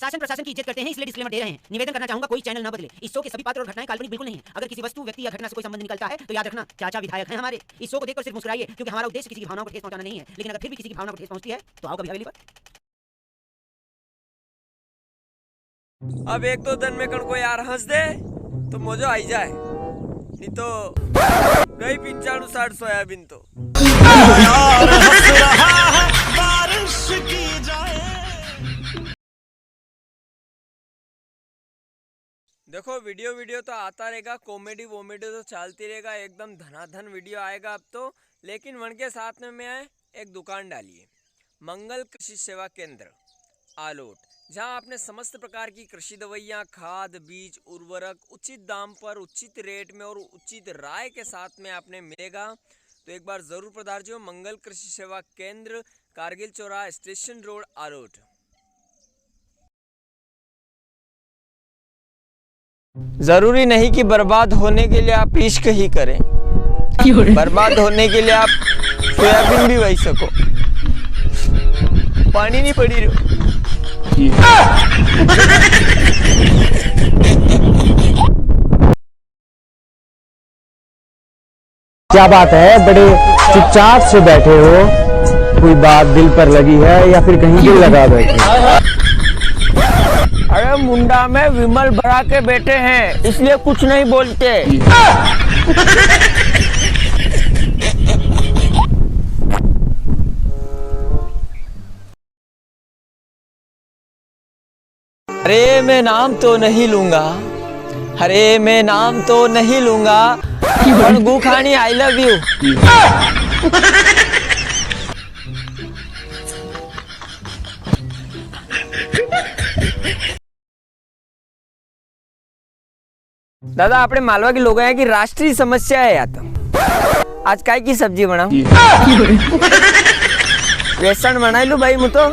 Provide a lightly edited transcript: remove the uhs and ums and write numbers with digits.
शासन प्रशासन की इज्जत करते हैं, इसलिए डिस्क्लेमर दे रहे हैं। निवेदन करना चाहूंगा कोई चैनल न बदले। इस शो के सभी पात्र और घटनाएं काल्पनिक बिल्कुल नहीं है। अगर किसी वस्तु, व्यक्ति या घटना से कोई संबंध निकलता है तो याद रखना चाचा विधायक हैं हमारे। इस शो को देखकर सिर्फ मुस्कुराइए, क्योंकि हमारा उद्देश्य किसी की भावनाओं को ठेस पहुंचाना नहीं है। लेकिन अगर फिर भी किसी की भावना को ठेस पहुंचती है तो आओ कभी हवेली पर। अब एक दो दिन में कण को यार हंस दे तो मजा आई जाए, नहीं तो गई 55 सोयाबीन तो। देखो वीडियो तो आता रहेगा, कॉमेडी वोमेडी तो चलती रहेगा, एकदम धनाधन वीडियो आएगा अब तो। लेकिन वन के साथ में मैं एक दुकान डाली है, मंगल कृषि सेवा केंद्र आलोट, जहां आपने समस्त प्रकार की कृषि दवाइयाँ, खाद, बीज, उर्वरक उचित दाम पर, उचित रेट में और उचित राय के साथ में आपने मिलेगा। तो एक बार जरूर पधारियो मंगल कृषि सेवा केंद्र, कारगिल चौराहा, स्टेशन रोड, आलोट। जरूरी नहीं कि बर्बाद होने के लिए आप इश्क ही करें, बर्बाद होने के लिए आप सोयाबीन भी बही सको। पानी नहीं पड़ी रहो। क्या बात है, बड़े चुपचाप से बैठे हो? कोई बात दिल पर लगी है या फिर कहीं दिल लगा बैठे? अरे मुंडा में विमल भरा के बैठे हैं, इसलिए कुछ नहीं बोलते। अरे मैं नाम तो नहीं लूंगा, अरे मैं नाम तो नहीं लूंगा, गुखानी आई लव यू। दादा अपने मालवा के लोग हैं कि राष्ट्रीय समस्या है या तो आज काय की सब्जी बनाऊं? बेसन बनाई लू भाई मुझे तो।